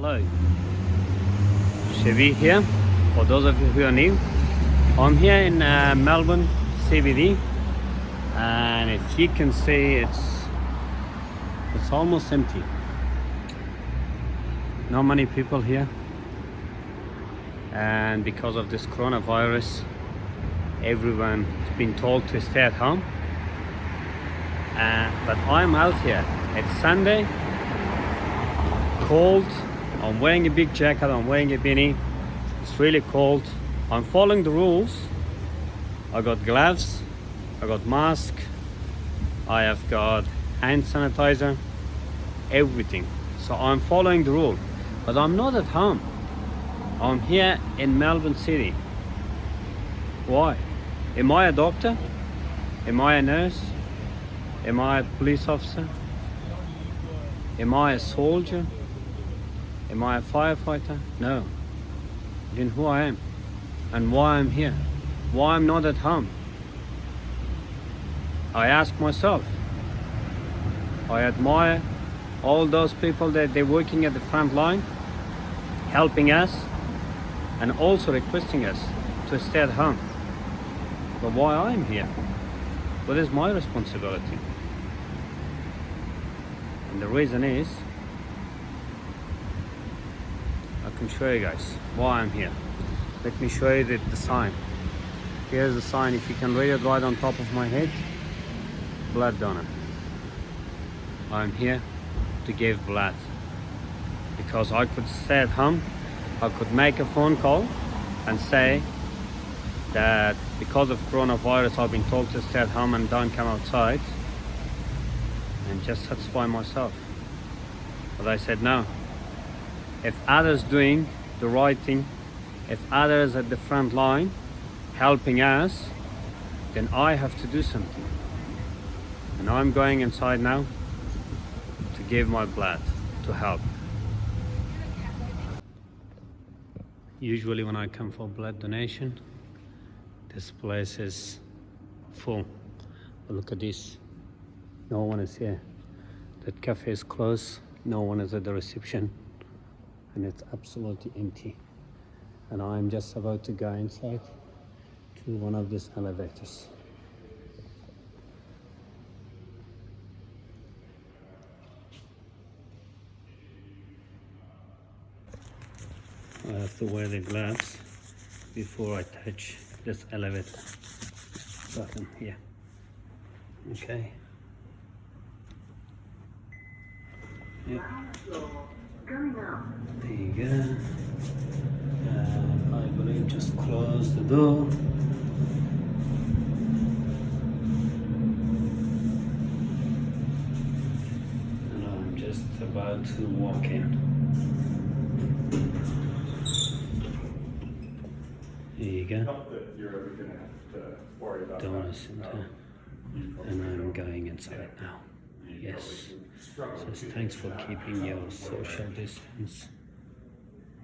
Hello, Shavi here. For those of you who are new, I'm here in Melbourne CBD, and if you can see, it's almost empty. Not many people here, and because of this coronavirus, everyone's been told to stay at home. But I'm out here. It's Sunday, cold. I'm wearing a big jacket, I'm wearing a beanie. It's really cold. I'm following the rules. I got gloves, I got mask, I have got hand sanitizer, everything. So I'm following the rule, but I'm not at home. I'm here in Melbourne City. Why? Am I a doctor? Am I a nurse? Am I a police officer? Am I a soldier? Am I a firefighter? No. Then who I am and why I'm here, why I'm not at home. I ask myself. I admire all those people that they're working at the front line, helping us and also requesting us to stay at home. But why I'm here? What is my responsibility? And the reason is, I can show you guys why I'm here. Let me show you the sign. Here's the sign. If you can read it right on top of my head, blood donor. I'm here to give blood because I could stay at home. I could make a phone call and say that because of coronavirus I've been told to stay at home and don't come outside, and just satisfy myself. But I said no. If others doing the right thing, if others at the front line helping us, then I have to do something. And I'm going inside now to give my blood, to help. Usually when I come for blood donation, this place is full. But look at this. No one is here. That cafe is closed. No one is at the reception. And it's absolutely empty. And I'm just about to go inside to one of these elevators. I have to wear the gloves before I touch this elevator button here. Okay. Yeah. There you go. I believe just close the door. And I'm just about to walk in. There you go. Donor center. And I'm going inside now. Yes. Says thanks for keeping your social distance.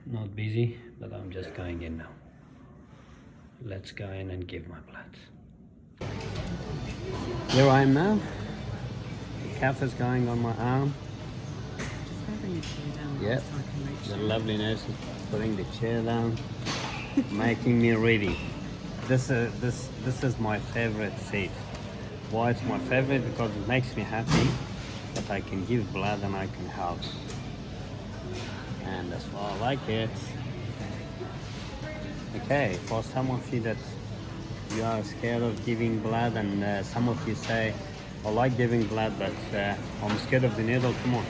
Not busy, but I'm just going in now. Let's go in and give my blood. Here I am now. The cafe is going on my arm. Yeah. The lovely nurse is putting the chair down, making me ready. This is my favorite seat. Why it's my favorite? Because it makes me happy that I can give blood and I can help. And that's why I like it. Okay, for some of you that you are scared of giving blood, and some of you say, I like giving blood, but I'm scared of the needle. Come on,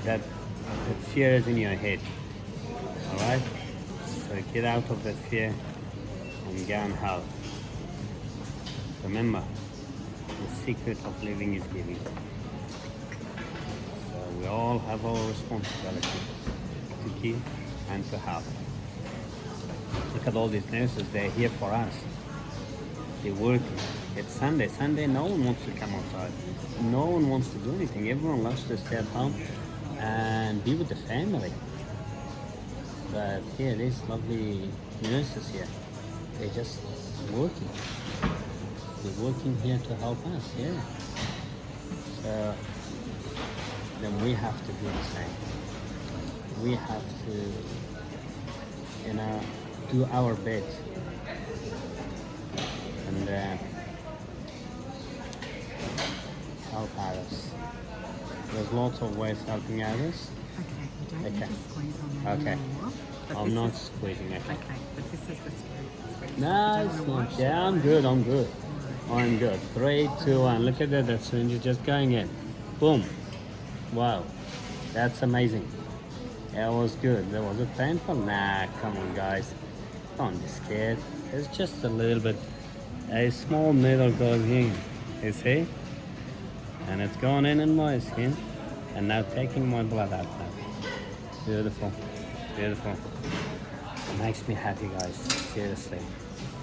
that fear is in your head. Alright? So get out of that fear and go and help. Remember, the secret of living is giving. So we all have our responsibility to give and to help. Look at all these nurses, they're here for us. They're working. It's Sunday. Sunday, no one wants to come outside. No one wants to do anything. Everyone loves to stay at home and be with the family. But here, these lovely nurses here, they're just working. They're working here to help us, yeah. So then we have to do the same. we have to, you know, do our bit and help others. There's lots of ways helping others. Okay, you don't need Okay. to squeeze on that Okay. anymore. But I'm this not is, squeezing it. okay, but this is the squeeze. No, it's not. Yeah, I'm good. I'm good. I'm good. 3, 2, 1. Look at that. That syringe is just going in. Boom. Wow. That's amazing. That was good. That was it painful? Nah, come on, guys. Don't be scared. It's just a little bit. A small needle goes in. You see? And it's going in my skin. And now taking my blood out now. Beautiful. Beautiful. It makes me happy, guys. Seriously.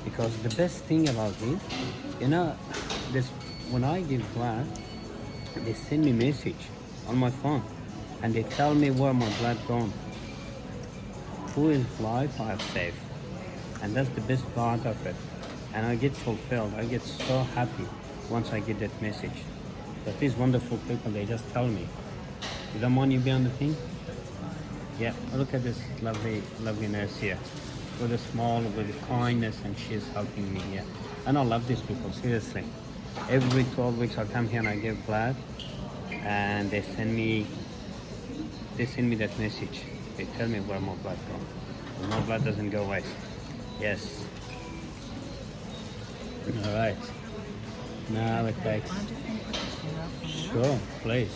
Because the best thing about it, you know, this when I give blood, they send me message on my phone and they tell me where my blood gone, who is life I have saved, and that's the best part of it. And I get fulfilled. I get so happy once I get that message. But these wonderful people, they just tell me, "You don't want you be on the thing?" Yeah, look at this lovely nurse here. With a small, with kindness, and she's helping me here. And I love these people, seriously. Every 12 weeks I come here and I give blood, and they send me that message. They tell me where my blood goes. My blood doesn't go waste. Yes. All right. Now it takes. I'm just going to put the chair up here. Sure, please.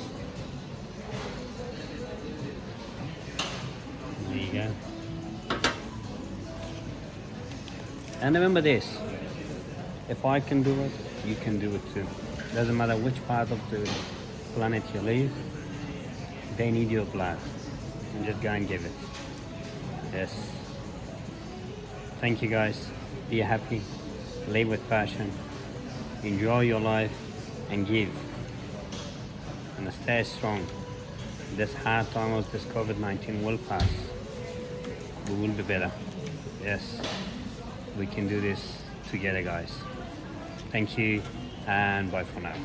There you go. And remember this, if I can do it, you can do it too. Doesn't matter which part of the planet you live, they need your blood. And just go and give it. Yes. Thank you, guys. Be happy, live with passion, enjoy your life, and give. And stay strong. This hard time of this COVID-19 will pass. We will be better. Yes. We can do this together, guys. Thank you, and bye for now.